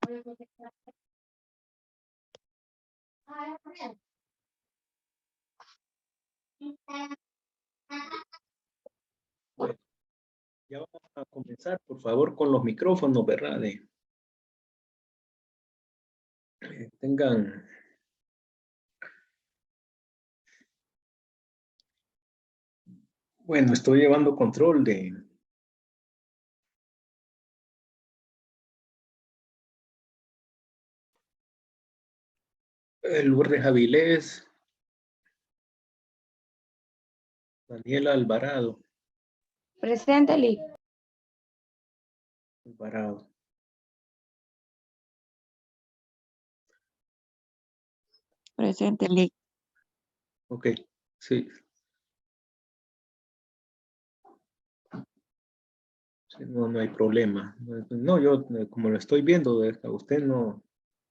Bueno, ya vamos a comenzar, por favor, con los micrófonos, ¿verdad? Tengan... Bueno, estoy llevando control de... Lourdes Avilés, Daniela Alvarado. Presente, Lee. Alvarado. Presente, Lee. Ok, sí. Sí, no, no hay problema. No, yo como lo estoy viendo, a usted no,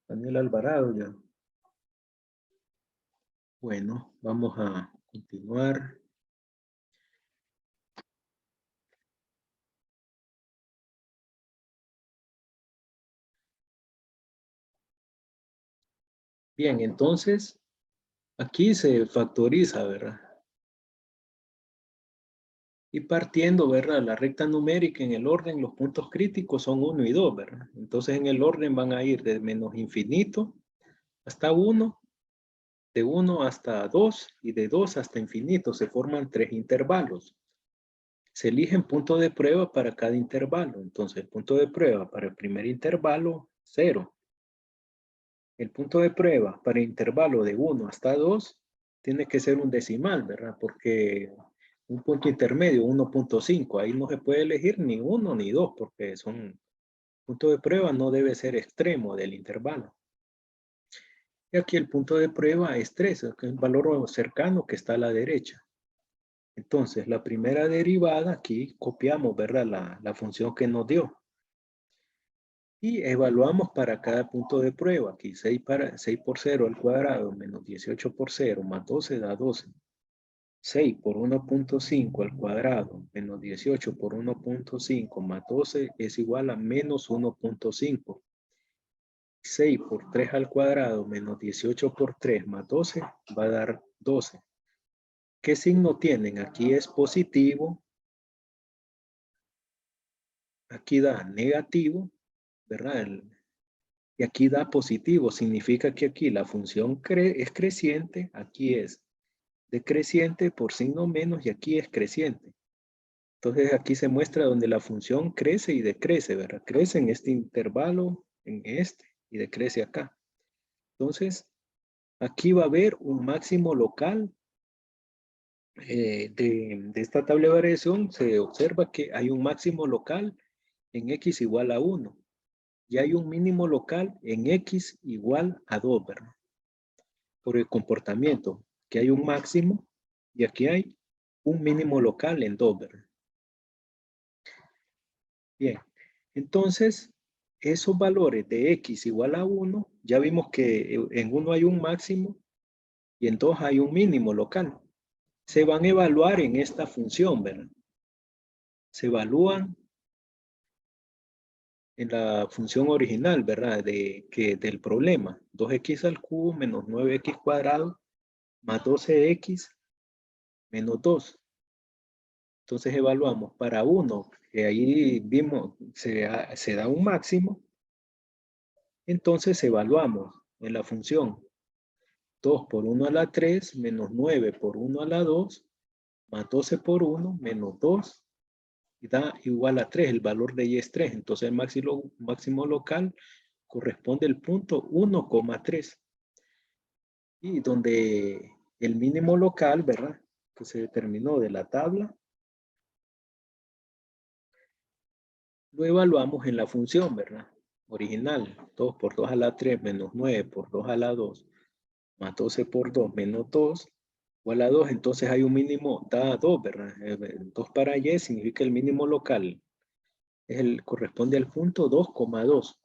Daniela Alvarado ya. Bueno, vamos a continuar. Bien, entonces, aquí se factoriza, ¿verdad? Y partiendo, ¿verdad? La recta numérica en el orden, los puntos críticos son 1 y 2, ¿verdad? Entonces en el orden van a ir de menos infinito hasta 1, de 1 hasta 2 y de 2 hasta infinito. Se forman 3 intervalos. Se eligen puntos de prueba para cada intervalo. Entonces el punto de prueba para el primer intervalo, 0. El punto de prueba para el intervalo de 1 hasta 2 tiene que ser un decimal, ¿verdad? Porque un punto intermedio, 1.5, ahí no se puede elegir ni 1 ni 2 porque son punto de prueba, no debe ser extremo del intervalo. Y aquí el punto de prueba es 3, que es el valor cercano que está a la derecha. Entonces, la primera derivada, aquí copiamos, ¿verdad? La función que nos dio. Y evaluamos para cada punto de prueba. Aquí 6 por 0 al cuadrado menos 18 por 0 más 12 da 12. 6 por 1.5 al cuadrado menos 18 por 1.5 más 12 es igual a menos 1.5. 6 por 3 al cuadrado menos 18 por 3 más 12 va a dar 12. ¿Qué signo tienen? Aquí es positivo. Aquí da negativo, ¿verdad? Y aquí da positivo. Significa que aquí la función es creciente. Aquí es decreciente por signo menos y aquí es creciente. Entonces aquí se muestra donde la función crece y decrece, ¿verdad? Crece en este intervalo, en este, y decrece acá. Entonces, aquí va a haber un máximo local de esta tabla de variación. Se observa que hay un máximo local en x igual a 1 y hay un mínimo local en x igual a 2, ¿verdad? Por el comportamiento, que hay un máximo y aquí hay un mínimo local en 2, ¿verdad? Bien, entonces esos valores de x igual a 1, ya vimos que en 1 hay un máximo y en 2 hay un mínimo local. Se van a evaluar en esta función, ¿verdad? Se evalúan en la función original, ¿verdad? Del problema. 2x al cubo menos 9x cuadrado más 12x menos 2. Entonces evaluamos para 1, que ahí vimos, se da un máximo. Entonces evaluamos en la función 2 por 1 a la 3 menos 9 por 1 a la 2 más 12 por 1 menos 2 y da igual a 3. El valor de y es 3. Entonces el máximo local corresponde al punto 1,3. Y donde el mínimo local, ¿verdad? Que se determinó de la tabla, lo evaluamos en la función, ¿verdad? Original. 2 por 2 a la 3 menos 9 por 2 a la 2 más 12 por 2 menos 2 igual a 2. Entonces hay un mínimo, da 2, ¿verdad? 2 para y significa el mínimo local. Corresponde al punto 2,2.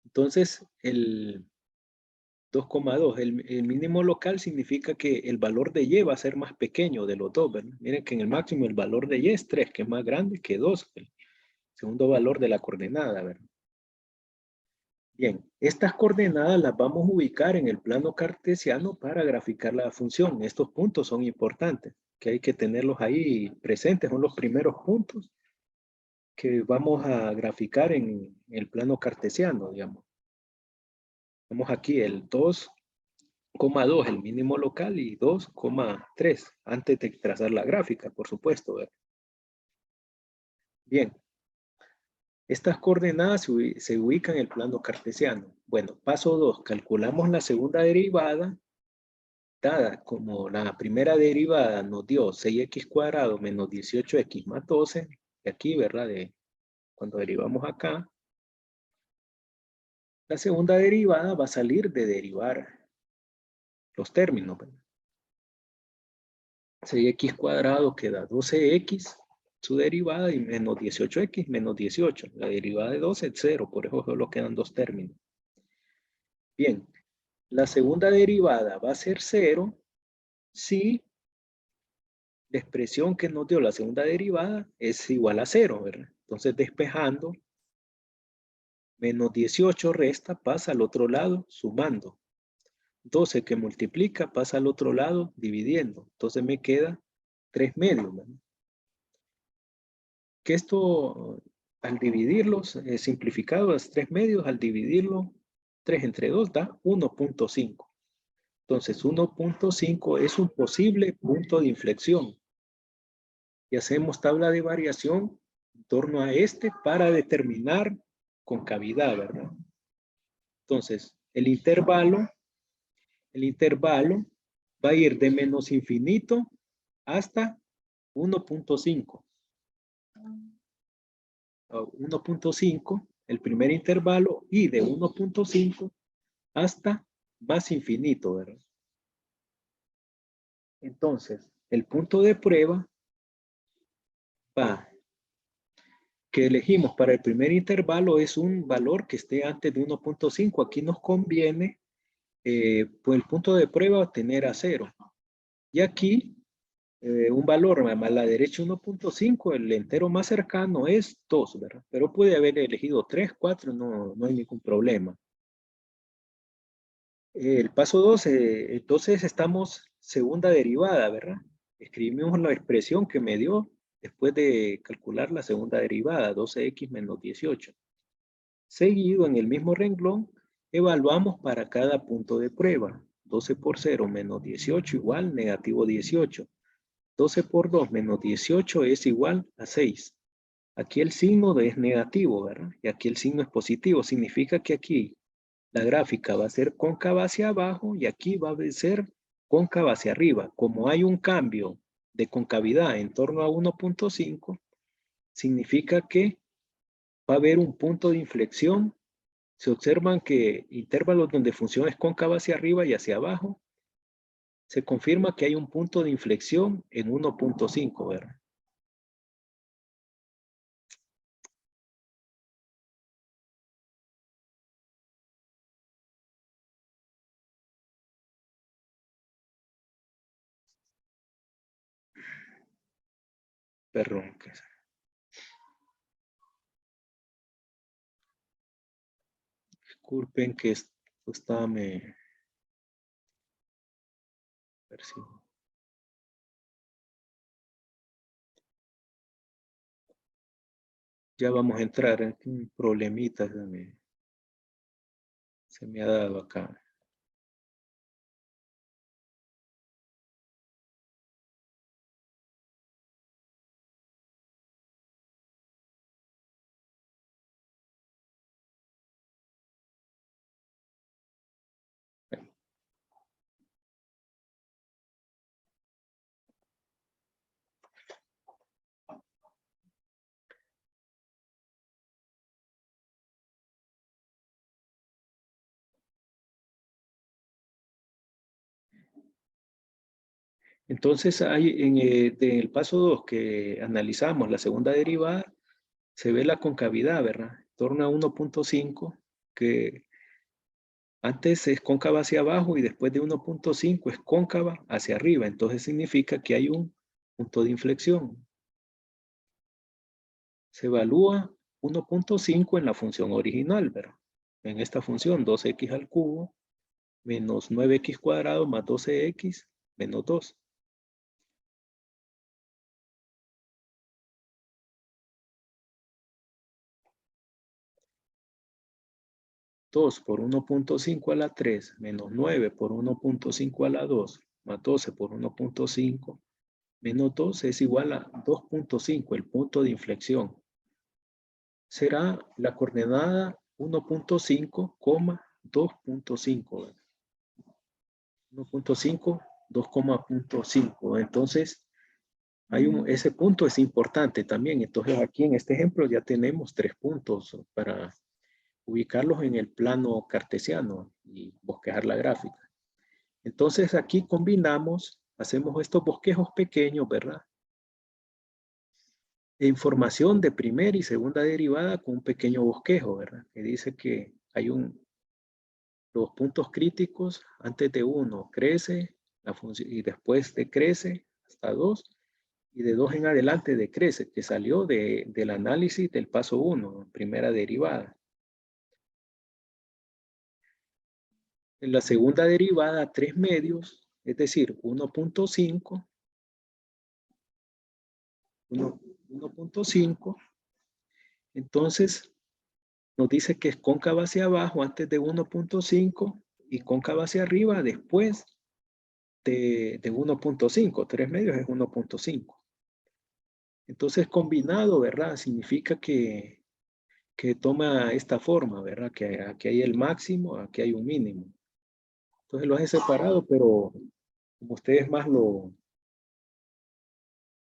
Entonces, el 2,2, el mínimo local significa que el valor de y va a ser más pequeño de los dos, ¿verdad? Miren que en el máximo el valor de y es 3, que es más grande que 2, el segundo valor de la coordenada, ¿verdad? Bien, estas coordenadas las vamos a ubicar en el plano cartesiano para graficar la función. Estos puntos son importantes, que hay que tenerlos ahí presentes. Son los primeros puntos que vamos a graficar en el plano cartesiano, digamos. Vamos aquí el 2,2, el mínimo local, y 2,3, antes de trazar la gráfica, por supuesto, ¿verdad? Bien. Estas coordenadas se ubican en el plano cartesiano. Bueno, paso 2. Calculamos la segunda derivada, dada como la primera derivada nos dio 6x cuadrado menos 18x más 12. Y aquí, ¿verdad? Cuando derivamos acá, la segunda derivada va a salir de derivar los términos, ¿verdad? 6x cuadrado queda 12x, su derivada, y menos 18x menos 18. La derivada de 12 es 0, por eso solo quedan dos términos. Bien, la segunda derivada va a ser 0 si la expresión que nos dio la segunda derivada es igual a 0, ¿verdad? Entonces, despejando, menos 18 resta, pasa al otro lado, sumando. 12 que multiplica, pasa al otro lado, dividiendo. Entonces, me queda 3 medios, ¿verdad? Que esto, al dividirlos, simplificado es 3 medios, al dividirlo 3 entre 2 da 1.5. Entonces, 1.5 es un posible punto de inflexión. Y hacemos tabla de variación en torno a este para determinar concavidad, ¿verdad? Entonces, el intervalo va a ir de menos infinito hasta 1.5. 1.5, el primer intervalo, y de 1.5 hasta más infinito, ¿verdad? Entonces, el punto de prueba que elegimos para el primer intervalo es un valor que esté antes de 1.5. Aquí nos conviene, pues el punto de prueba tener a 0. Y aquí, un valor a la derecha 1.5, el entero más cercano es 2, ¿verdad? Pero puede haber elegido 3, 4, no hay ningún problema. El paso 2, entonces estamos segunda derivada, ¿verdad? Escribimos la expresión que me dio después de calcular la segunda derivada, 12x menos 18. Seguido, en el mismo renglón, evaluamos para cada punto de prueba. 12 por 0 menos 18 igual negativo 18. 12 por 2 menos 18 es igual a 6. Aquí el signo es negativo, ¿verdad? Y aquí el signo es positivo. Significa que aquí la gráfica va a ser cóncava hacia abajo y aquí va a ser cóncava hacia arriba. Como hay un cambio de concavidad en torno a 1.5, significa que va a haber un punto de inflexión. Se observan que intervalos donde función es cóncava hacia arriba y hacia abajo, se confirma que hay un punto de inflexión en 1.5, ¿verdad? Perdón. Disculpen que esto está me... A ver si... Ya vamos a entrar en un problemita se me ha dado acá. Entonces, hay en el paso 2 que analizamos la segunda derivada, se ve la concavidad, ¿verdad? En torno a 1.5, que antes es cóncava hacia abajo y después de 1.5 es cóncava hacia arriba. Entonces significa que hay un punto de inflexión. Se evalúa 1.5 en la función original, ¿verdad? en esta función 2x al cubo menos 9x cuadrado más 12x menos 2. 2 por 1.5 a la 3 menos 9 por 1.5 a la 2 más 12 por 1.5 menos 2 es igual a 2.5, el punto de inflexión. Será la coordenada 1.5, 2.5. 1.5, 2,5. Entonces, ese punto es importante también. Entonces, aquí en este ejemplo ya tenemos 3 puntos para ubicarlos en el plano cartesiano y bosquejar la gráfica. Entonces, aquí combinamos, hacemos estos bosquejos pequeños, ¿verdad? Información de primera y segunda derivada con un pequeño bosquejo, ¿verdad? Que dice que hay los puntos críticos antes de 1 crece la función y después decrece hasta 2 y de 2 en adelante decrece, que salió del análisis del paso 1, primera derivada. En la segunda derivada, 3 medios, es decir, 1.5, 1.5, entonces nos dice que es cóncava hacia abajo antes de 1.5 y cóncava hacia arriba después de 1.5. 3 medios es 1.5. Entonces combinado, ¿verdad? Significa que toma esta forma, ¿verdad? Que aquí hay el máximo, aquí hay un mínimo. Entonces los he separado, pero como ustedes más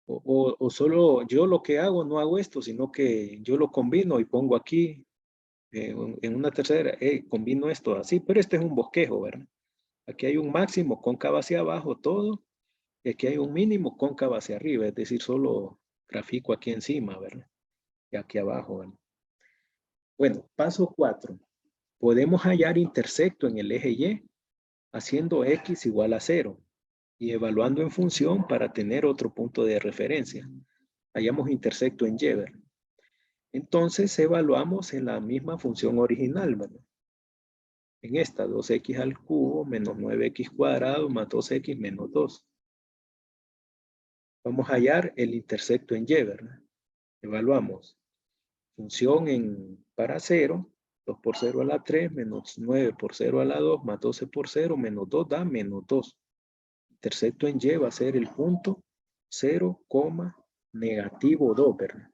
o solo yo lo que hago, no hago esto, sino que yo lo combino y pongo aquí en una tercera, combino esto así, pero este es un bosquejo, ¿verdad? Aquí hay un máximo cóncavo hacia abajo todo, y aquí hay un mínimo cóncavo hacia arriba, es decir, solo grafico aquí encima, ¿verdad? Y aquí abajo, ¿verdad? Bueno, paso 4. Podemos hallar intersecto en el eje Y haciendo x igual a 0 y evaluando en función para tener otro punto de referencia. Hallamos intersecto en Y, ¿verdad? Entonces evaluamos en la misma función original, ¿verdad? En esta 2x al cubo menos 9x cuadrado más 2x menos 2. Vamos a hallar el intersecto en Y, ¿verdad? Evaluamos función para 0, 2 por 0 a la 3 menos 9 por 0 a la 2 más 12 por 0 menos 2 da menos 2. Intersecto en Y va a ser el punto 0, negativo 2, ¿verdad?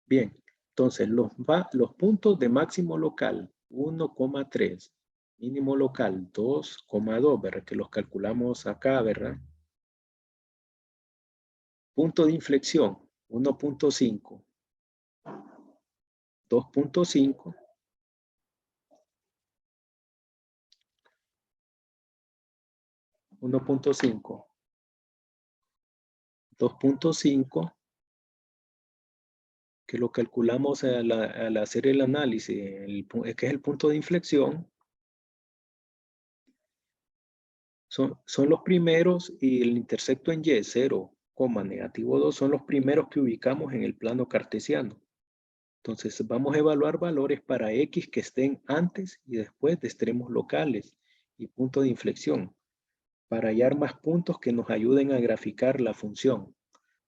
Bien, entonces los puntos de máximo local 1,3, mínimo local 2,2, ¿verdad? Que los calculamos acá, ¿verdad? Punto de inflexión 1.5, 2.5, 1.5, 2.5, que lo calculamos al hacer el análisis, que es el punto de inflexión, son los primeros y el intersecto en Y, 0, negativo 2, son los primeros que ubicamos en el plano cartesiano. Entonces vamos a evaluar valores para X que estén antes y después de extremos locales y punto de inflexión, para hallar más puntos que nos ayuden a graficar la función.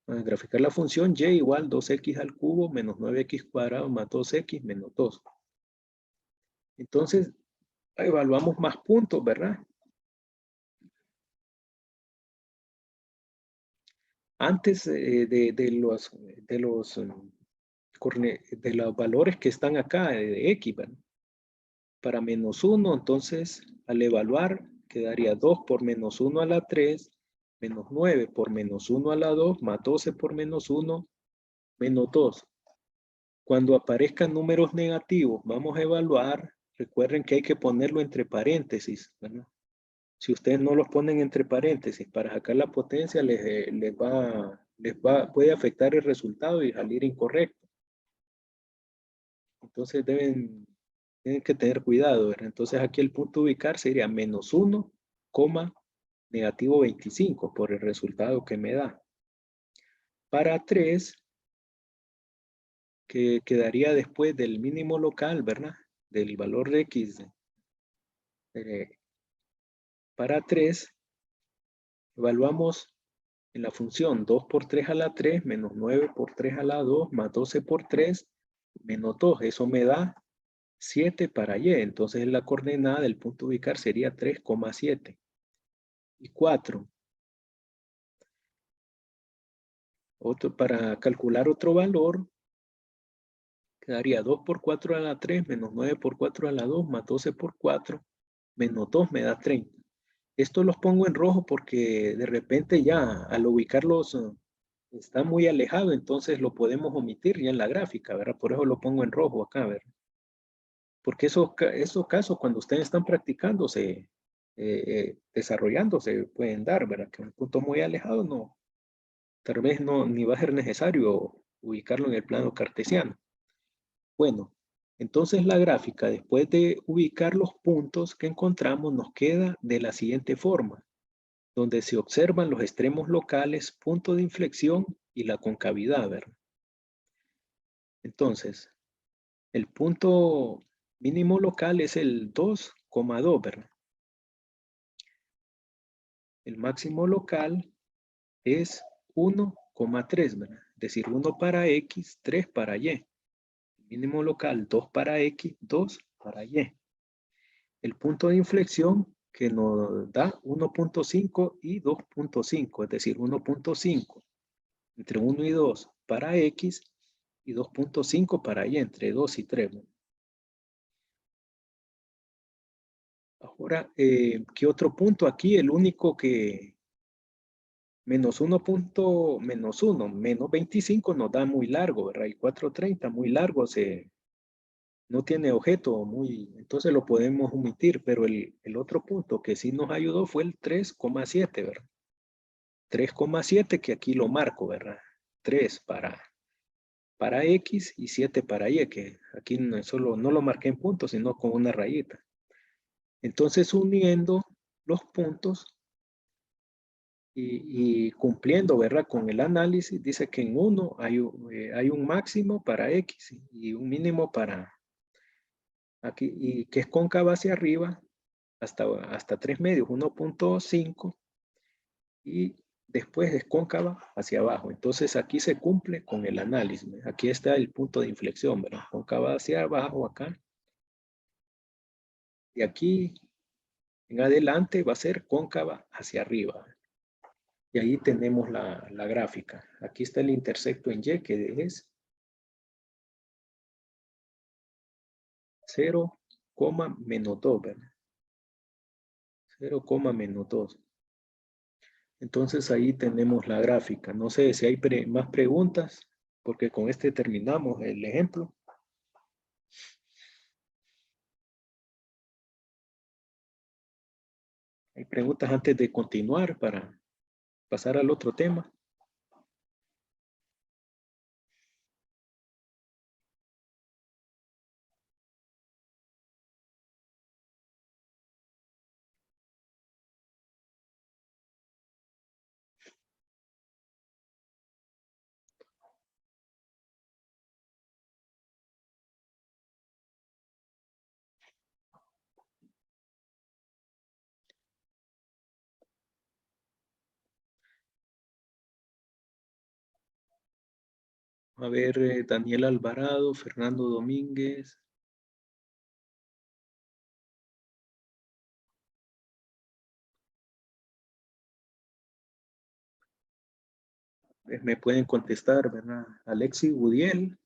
Para graficar la función Y igual 2x al cubo menos 9x cuadrado más 2x menos 2. Entonces evaluamos más puntos, ¿verdad? Antes de los valores que están acá de X, ¿verdad? Para menos 1, entonces al evaluar quedaría 2 por menos 1 a la 3, menos 9 por menos 1 a la 2, más 12 por menos 1, menos 2. Cuando aparezcan números negativos, vamos a evaluar. Recuerden que hay que ponerlo entre paréntesis, ¿verdad? Si ustedes no los ponen entre paréntesis para sacar la potencia, puede afectar el resultado y salir incorrecto. Entonces tienen que tener cuidado, ¿verdad? Entonces aquí el punto a ubicar sería menos 1, negativo 25 por el resultado que me da. Para 3, que quedaría después del mínimo local, ¿verdad? Del valor de X para 3, evaluamos en la función 2 por 3 a la 3 menos 9 por 3 a la 2 más 12 por 3 menos 2. Eso me da 7 para Y. Entonces la coordenada del punto a ubicar sería 3,7. Y 4. Para calcular otro valor, quedaría 2 por 4 a la 3 menos 9 por 4 a la 2 más 12 por 4 menos 2 me da 30. Esto los pongo en rojo porque de repente ya al ubicarlos está muy alejado, entonces lo podemos omitir ya en la gráfica, ¿verdad? Por eso lo pongo en rojo acá, ¿verdad? Porque esos casos cuando ustedes están practicándose, desarrollándose, pueden dar, ¿verdad? Que un punto muy alejado no, tal vez no, ni va a ser necesario ubicarlo en el plano cartesiano. Bueno, entonces la gráfica, después de ubicar los puntos que encontramos, nos queda de la siguiente forma, donde se observan los extremos locales, punto de inflexión y la concavidad, ¿verdad? Entonces, el punto mínimo local es el 2,2, ¿verdad? El máximo local es 1,3, ¿verdad? Es decir, 1 para X, 3 para Y. El mínimo local 2 para X, 2 para Y. El punto de inflexión que nos da 1,5 y 2,5, es decir, 1,5 entre 1 y 2 para X y 2,5 para Y, entre 2 y 3. Ahora, ¿qué otro punto aquí? El único que menos 1 punto, menos 1, menos 25 nos da muy largo, ¿verdad? Y 4,30 muy largo, no tiene objeto, entonces lo podemos omitir, pero el otro punto que sí nos ayudó fue el 3,7, ¿verdad? 3,7 que aquí lo marco, ¿verdad? 3 para X y 7 para Y, que aquí no lo marqué en puntos, sino con una rayita. Entonces, uniendo los puntos y cumpliendo, ¿verdad? Con el análisis, dice que en uno hay un máximo para X y un mínimo para aquí, y que es cóncava hacia arriba hasta 3 medios, 1,5, y después es cóncava hacia abajo. Entonces, aquí se cumple con el análisis. Aquí está el punto de inflexión, ¿verdad? Cóncava hacia abajo acá. Y aquí en adelante va a ser cóncava hacia arriba. Y ahí tenemos la gráfica. Aquí está el intersecto en Y, que es 0, menos 2, ¿verdad? 0, menos 2. Entonces ahí tenemos la gráfica. No sé si hay más preguntas, porque con este terminamos el ejemplo. ¿Hay preguntas antes de continuar para pasar al otro tema? A ver, Daniel Alvarado, Fernando Domínguez. Me pueden contestar, ¿verdad? Alexis Gudiel.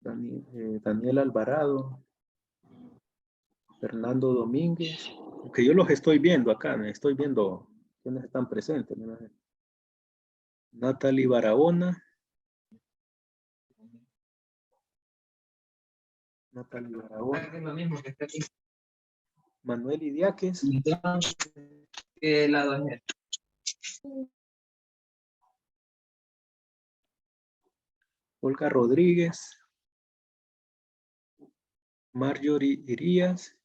Daniel Alvarado. Fernando Domínguez. Que yo los estoy viendo acá. Estoy viendo quiénes están presentes. ¿Verdad? Natalie Barahona. Natalie Barahona. Es lo mismo que está aquí. Manuel Idiáquez. La doña. Olga Rodríguez. Marjorie Irías.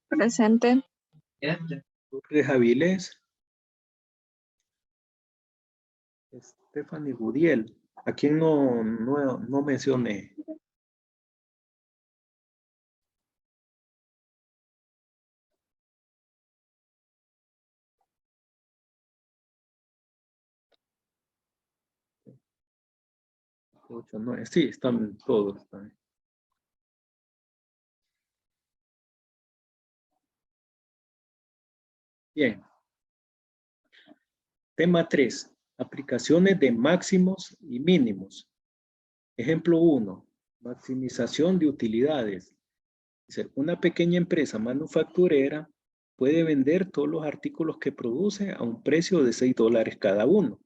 Presente. Este. Lourdes Avilés. Stephanie Gudiel. ¿A quién no mencioné? Ocho, nueve. Sí, están todos. Están. Bien. Tema 3. Aplicaciones de máximos y mínimos. Ejemplo 1. Maximización de utilidades. Dice, una pequeña empresa manufacturera puede vender todos los artículos que produce a un precio de $6 cada uno.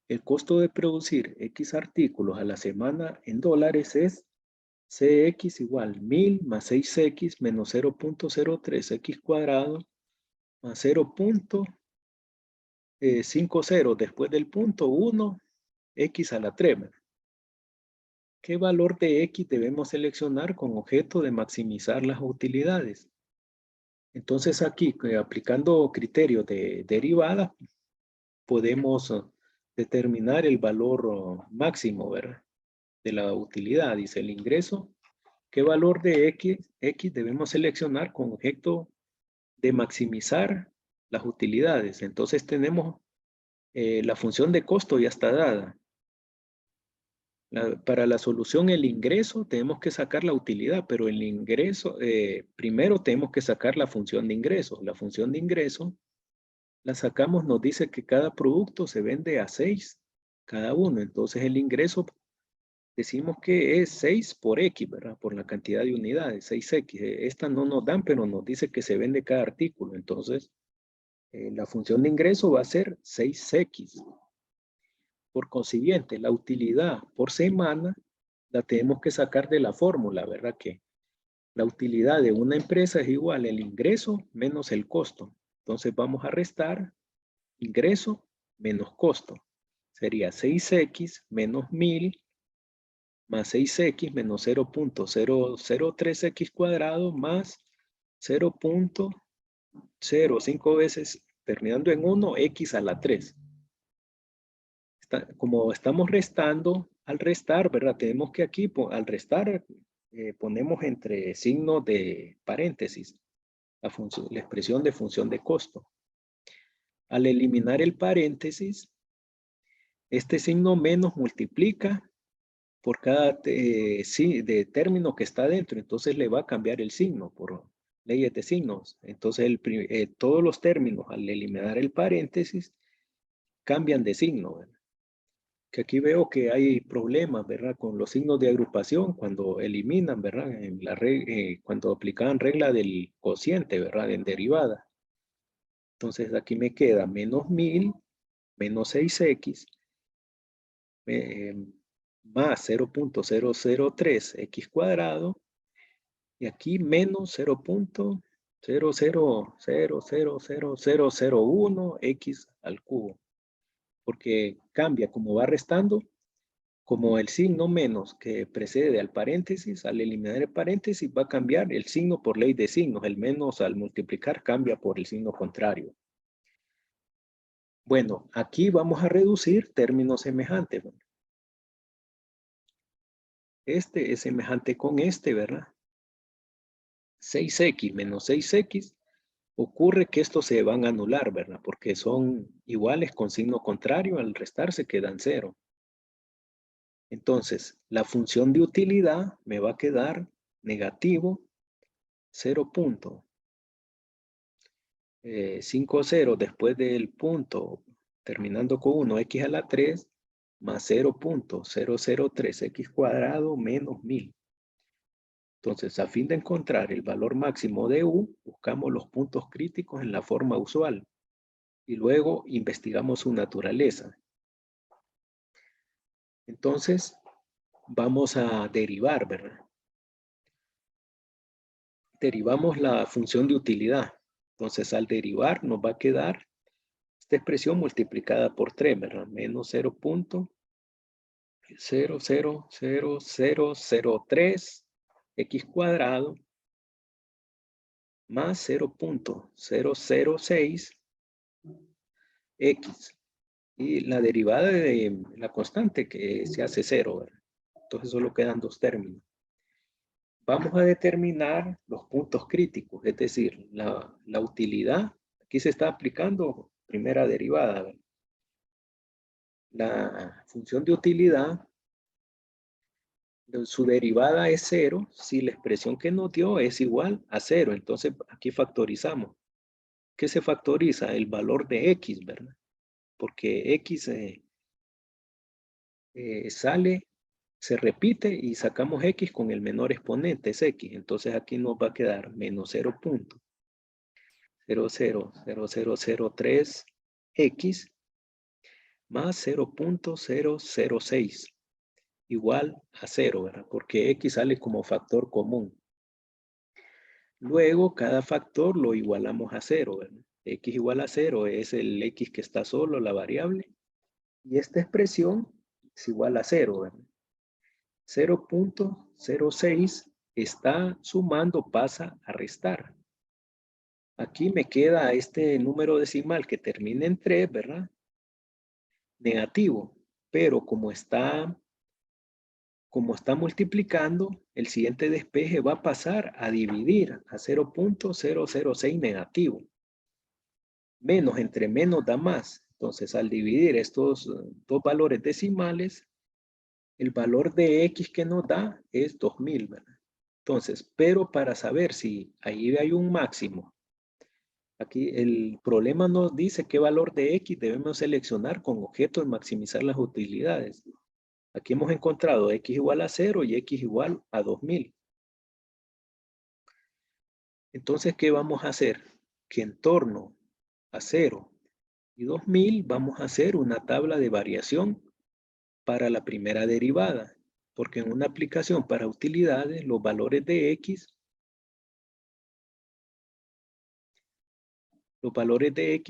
El costo de producir X artículos a la semana en dólares es CX igual 1000 más 6X menos 0.03X cuadrado más 0.50 después del punto 1, X a la 3. ¿Qué valor de X debemos seleccionar con objeto de maximizar las utilidades? Entonces aquí, aplicando criterios de derivada, podemos determinar el valor máximo, ¿verdad? De la utilidad. Dice el ingreso. ¿Qué valor de X debemos seleccionar con objeto de maximizar las utilidades? Entonces tenemos la función de costo ya está dada. Para la solución el ingreso tenemos que sacar la utilidad, pero el ingreso, primero tenemos que sacar la función de ingreso. La función de ingreso la sacamos, nos dice que cada producto se vende a 6 cada uno. Entonces el ingreso decimos que es 6 por X, ¿verdad? Por la cantidad de unidades, 6X. Esta no nos dan, pero nos dice que se vende cada artículo. Entonces la función de ingreso va a ser 6X. Por consiguiente, la utilidad por semana la tenemos que sacar de la fórmula, ¿verdad? Que la utilidad de una empresa es igual el ingreso menos el costo. Entonces vamos a restar ingreso menos costo. Sería 6X menos 1000 más 6X menos 0.003X cuadrado más 0.05 veces, terminando en 1, X a la 3. Como estamos restando, al restar, ¿verdad? Tenemos que aquí, al restar, ponemos entre signos de paréntesis la expresión de función de costo. Al eliminar el paréntesis, este signo menos multiplica por cada de término que está dentro. Entonces le va a cambiar el signo por leyes de signos. Entonces todos los términos al eliminar el paréntesis cambian de signo, ¿verdad? Que aquí veo que hay problemas, ¿verdad? Con los signos de agrupación cuando eliminan, ¿verdad? En cuando aplicaban regla del cociente, ¿verdad? En derivada. Entonces aquí me queda menos 1000, menos 6X, más 0.003X cuadrado, y aquí menos 0.0000001X al cubo. Porque cambia como va restando. Como el signo menos que precede al paréntesis, al eliminar el paréntesis va a cambiar el signo por ley de signos. El menos al multiplicar cambia por el signo contrario. Bueno, aquí vamos a reducir términos semejantes. Este es semejante con este, ¿verdad? 6X menos 6X. Ocurre que estos se van a anular, ¿verdad? Porque son iguales con signo contrario. Al restarse quedan 0. Entonces, la función de utilidad me va a quedar negativo 0.50 después del punto, terminando con 1, X a la 3, más 0.003X cuadrado menos 1000. Entonces, a fin de encontrar el valor máximo de U, buscamos los puntos críticos en la forma usual y luego investigamos su naturaleza. Entonces, vamos a derivar, ¿verdad? Derivamos la función de utilidad. Entonces, al derivar nos va a quedar esta expresión multiplicada por 3, ¿verdad? Menos 0.00003 X cuadrado más 0.006 X. y la derivada de la constante que se hace 0, ¿verdad? Entonces solo quedan dos términos. Vamos a determinar los puntos críticos, es decir, la utilidad. Aquí se está aplicando primera derivada, ¿verdad? La función de utilidad, su derivada es 0 si la expresión que nos dio es igual a 0. Entonces aquí factorizamos. ¿Qué se factoriza? El valor de x, ¿verdad? Porque x sale, se repite y sacamos x con el menor exponente, es x. Entonces aquí nos va a quedar menos 0.00003x más 0.006 igual a 0, ¿verdad? Porque x sale como factor común. Luego, cada factor lo igualamos a 0, ¿verdad? X igual a 0 es el x que está solo, la variable. Y esta expresión es igual a 0, ¿verdad? 0.06 está sumando, pasa a restar. Aquí me queda este número decimal que termina en 3, ¿verdad? Negativo. Pero como está multiplicando, el siguiente despeje va a pasar a dividir a 0.006 negativo. Menos entre menos da más. Entonces, al dividir estos dos valores decimales, el valor de x que nos da es 2000, ¿verdad? Entonces, pero para saber si ahí hay un máximo, aquí el problema nos dice qué valor de x debemos seleccionar con objeto de maximizar las utilidades. Aquí hemos encontrado x igual a 0 y x igual a 2000. Entonces, ¿qué vamos a hacer? Que en torno a 0 y 2000 vamos a hacer una tabla de variación para la primera derivada, porque en una aplicación para utilidades los valores de x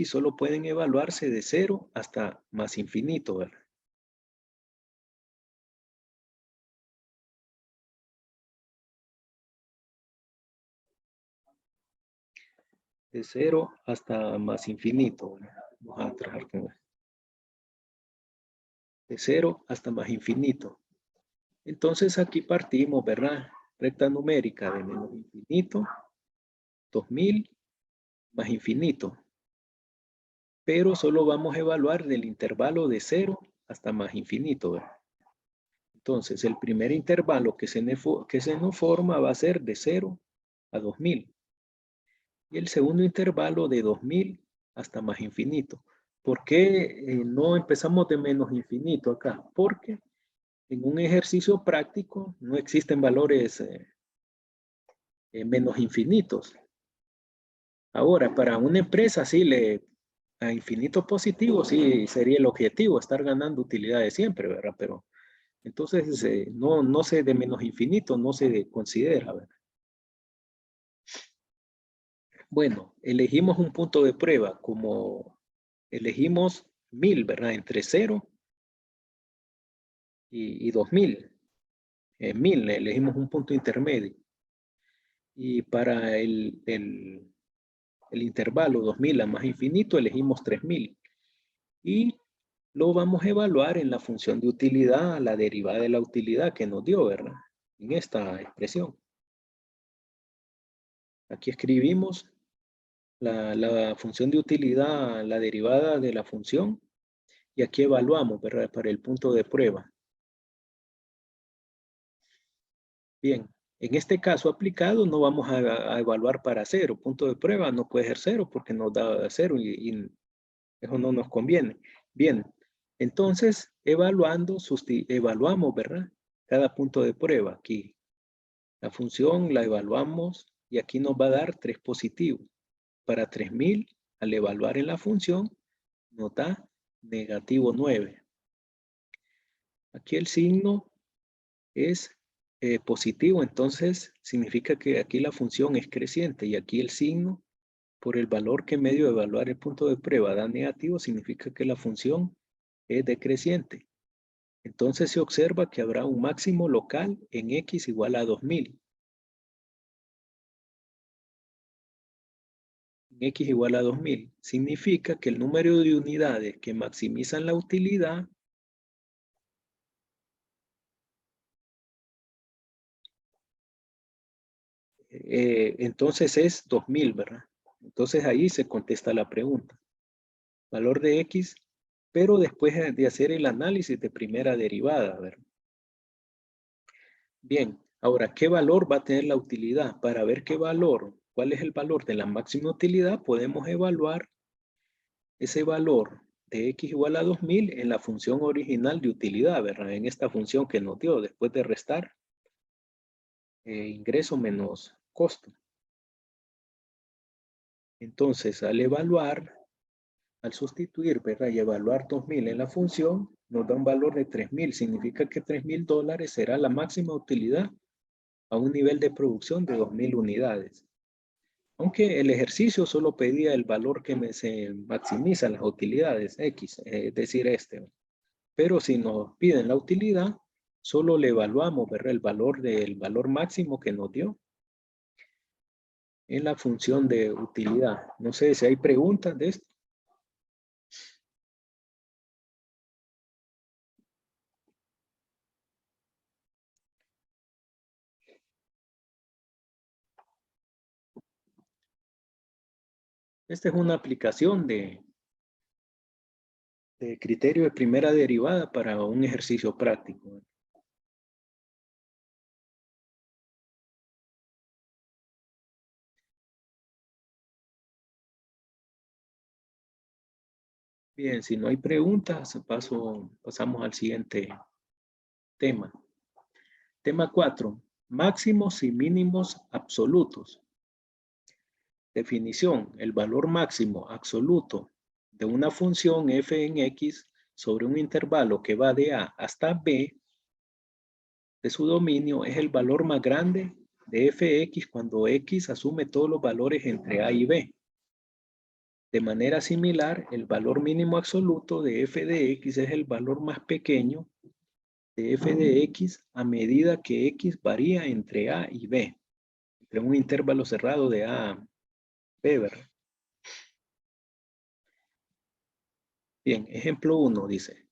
solo pueden evaluarse de 0 hasta más infinito, ¿verdad? De 0 hasta más infinito, ¿verdad? Vamos a trabajar con eso. De 0 hasta más infinito. Entonces aquí partimos, ¿verdad? Recta numérica de menos infinito, 2000 más infinito. Pero solo vamos a evaluar del intervalo de 0 hasta más infinito, ¿verdad? Entonces, el primer intervalo que se nos forma va a ser de 0 a 2000. Y el segundo intervalo de 2000 hasta más infinito. ¿Por qué no empezamos de menos infinito acá? Porque en un ejercicio práctico no existen valores menos infinitos. Ahora, para una empresa, a infinito positivo, sí sería el objetivo, estar ganando utilidades siempre, ¿verdad? Pero entonces, no se de menos infinito, no se considera, ¿verdad? Bueno, elegimos un punto de prueba, como elegimos 1000, ¿verdad? Entre 0 y 2000. 1000, elegimos un punto intermedio. Y para el intervalo 2000 a más infinito, elegimos 3000. Y lo vamos a evaluar en la función de utilidad, la derivada de la utilidad que nos dio, ¿verdad? En esta expresión. Aquí escribimos la función de utilidad, la derivada de la función, y aquí evaluamos, ¿verdad? Para el punto de prueba. Bien, en este caso aplicado no vamos a evaluar para 0. Punto de prueba no puede ser 0 porque nos da 0 y eso no nos conviene. Bien, entonces evaluamos, ¿verdad? Cada punto de prueba aquí. La función la evaluamos y aquí nos va a dar 3 positivos. Para 3000, al evaluar en la función, nos da negativo 9. Aquí el signo es positivo, entonces significa que aquí la función es creciente y aquí el signo, por el valor que medio de evaluar el punto de prueba da negativo, significa que la función es decreciente. Entonces se observa que habrá un máximo local en x igual a 2000. en X igual a 2000, significa que el número de unidades que maximizan la utilidad entonces es 2000, ¿verdad? Entonces ahí se contesta la pregunta. Valor de X, pero después de hacer el análisis de primera derivada, ¿verdad? Bien, ahora, ¿qué valor va a tener la utilidad? Para ver qué valor, cuál es el valor de la máxima utilidad, podemos evaluar ese valor de X igual a 2000 en la función original de utilidad, ¿verdad? En esta función que nos dio después de restar ingreso menos costo. Entonces, al evaluar, al sustituir, ¿verdad? Y evaluar 2000 en la función, nos da un valor de 3000. Significa que $3000 será la máxima utilidad a un nivel de producción de 2000 unidades. Aunque el ejercicio solo pedía el valor que se maximiza las utilidades, X, es decir, este. Pero si nos piden la utilidad, solo le evaluamos, ¿verdad? El valor del valor máximo que nos dio en la función de utilidad. No sé si hay preguntas de esto. Esta es una aplicación de criterio de primera derivada para un ejercicio práctico. Bien, si no hay preguntas, pasamos al siguiente tema. Tema 4. Máximos y mínimos absolutos. Definición. El valor máximo absoluto de una función f en x sobre un intervalo que va de a hasta b de su dominio es el valor más grande de fx cuando x asume todos los valores entre a y b. De manera similar, el valor mínimo absoluto de f de x es el valor más pequeño de f de x a medida que x varía entre a y b, entre un intervalo cerrado de a a b, ¿verdad? Bien, ejemplo 1 dice,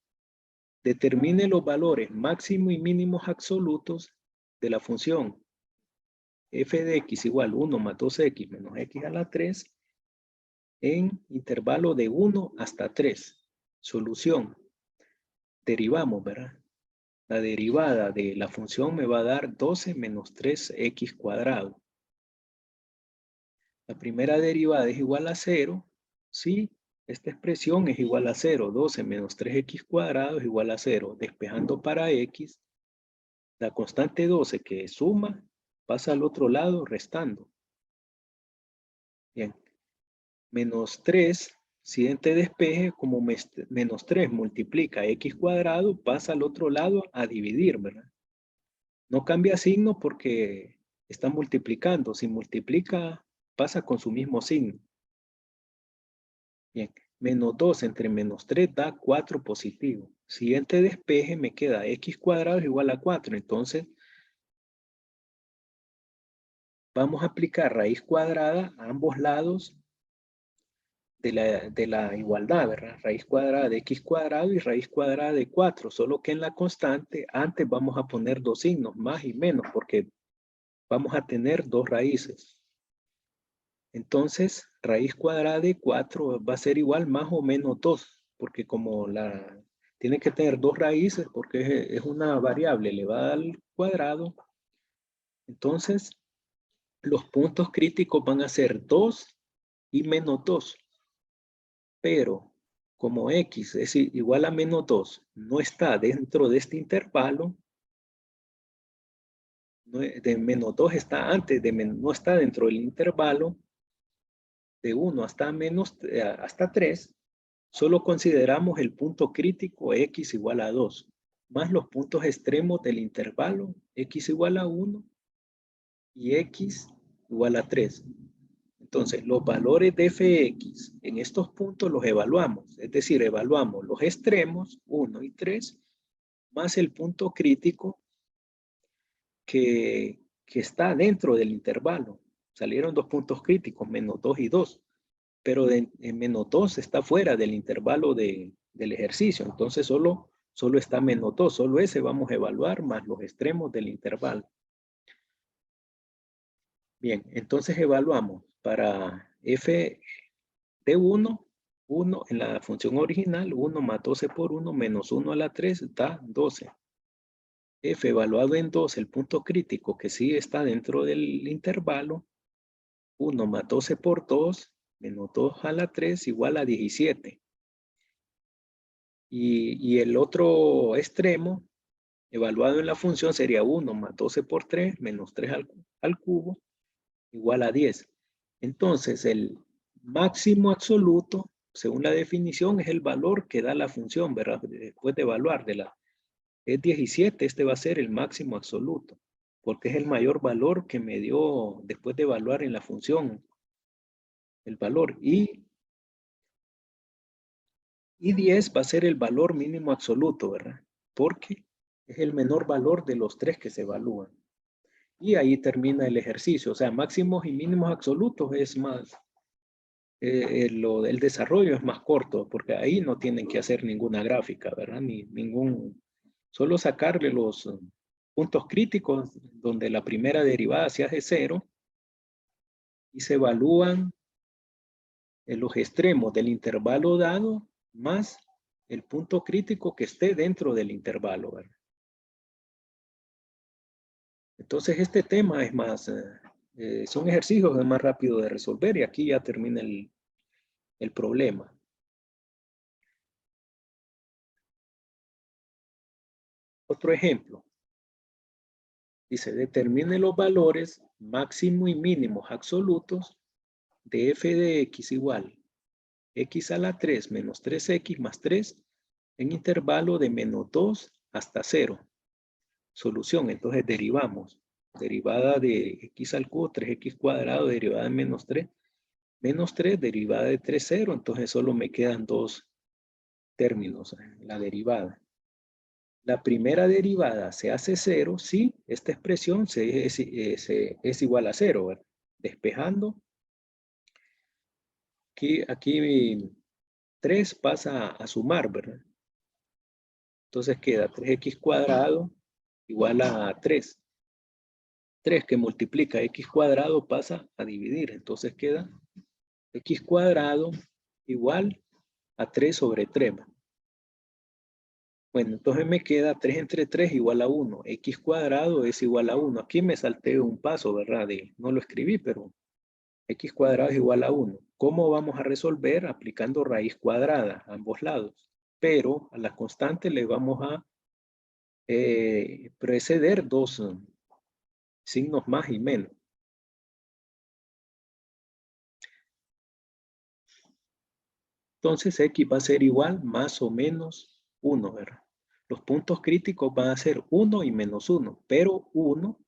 determine los valores máximo y mínimos absolutos de la función f de x igual 1 más 2x menos x a la 3 en intervalo de 1 hasta 3. Solución. Derivamos, ¿verdad? La derivada de la función me va a dar 12 menos 3x cuadrado. La primera derivada es igual a 0 si esta expresión es igual a 0. 12 menos 3x cuadrado es igual a 0. Despejando para x, la constante 12 que suma pasa al otro lado restando. Bien. Menos 3, siguiente despeje, como menos 3 multiplica x cuadrado, pasa al otro lado a dividir, ¿verdad? No cambia signo porque está multiplicando. Si multiplica, pasa con su mismo signo. Bien, menos 2 entre menos 3 da 4 positivo. Siguiente despeje me queda x cuadrado es igual a 4. Entonces, vamos a aplicar raíz cuadrada a ambos lados de la igualdad, ¿verdad? Raíz cuadrada de x cuadrado y raíz cuadrada de 4. Solo que en la constante, antes vamos a poner dos signos, más y menos, porque vamos a tener dos raíces. Entonces, raíz cuadrada de 4 va a ser igual más o menos 2, porque como tiene que tener dos raíces, porque es una variable elevada al cuadrado, entonces los puntos críticos van a ser 2 y menos 2. Pero como x es igual a menos 2, no está dentro de este intervalo, de menos 2 está antes, no está dentro del intervalo, de 1 hasta 3, solo consideramos el punto crítico x igual a 2, más los puntos extremos del intervalo x igual a 1 y x igual a 3. Entonces, los valores de fx en estos puntos los evaluamos. Es decir, evaluamos los extremos, 1 y 3, más el punto crítico que está dentro del intervalo. Salieron dos puntos críticos, menos 2 y 2. pero en menos 2 está fuera del intervalo del ejercicio. Entonces solo está menos 2. Solo ese vamos a evaluar más los extremos del intervalo. Bien, entonces evaluamos para f de 1 en la función original, 1 más 12 por 1 menos 1 a la 3 da 12. F evaluado en 2, el punto crítico que sí está dentro del intervalo, 1 más 12 por 2 menos 2 a la 3 igual a 17. Y el otro extremo, evaluado en la función, sería 1 más 12 por 3 menos 3 al cubo igual a 10. Entonces, el máximo absoluto, según la definición, es el valor que da la función, ¿verdad? Después de evaluar, es 17, este va a ser el máximo absoluto, porque es el mayor valor que me dio después de evaluar en la función el valor. Y 10 va a ser el valor mínimo absoluto, ¿verdad? Porque es el menor valor de los 3 que se evalúan. Y ahí termina el ejercicio. O sea, máximos y mínimos absolutos es más, el desarrollo es más corto, porque ahí no tienen que hacer ninguna gráfica, ¿verdad? Solo sacarle los puntos críticos donde la primera derivada se hace 0 y se evalúan los extremos del intervalo dado más el punto crítico que esté dentro del intervalo, ¿verdad? Entonces este tema es más, son ejercicios más rápido de resolver y aquí ya termina el problema. Otro ejemplo. Dice, determine los valores máximo y mínimos absolutos de f de x igual x a la 3 menos 3x más 3 en intervalo de menos 2 hasta 0. Solución, entonces derivamos. Derivada de x al cubo, 3x cuadrado, derivada de menos 3, derivada de 3, 0. Entonces solo me quedan dos términos en la derivada. La primera derivada se hace 0 si esta expresión es igual a 0, ¿verdad? Despejando. Aquí 3 pasa a sumar, ¿verdad? Entonces queda 3x cuadrado igual a 3. 3 que multiplica x cuadrado pasa a dividir. Entonces queda x cuadrado igual a 3 sobre 3. Bueno, entonces me queda 3 entre 3 igual a 1. X cuadrado es igual a 1. Aquí me salté un paso, ¿verdad? No lo escribí, pero x cuadrado es igual a 1. ¿Cómo vamos a resolver? Aplicando raíz cuadrada a ambos lados. Pero a la constante le vamos a preceder dos signos más y menos. Entonces x va a ser igual más o menos 1, ¿verdad? Los puntos críticos van a ser 1 y menos 1, pero 1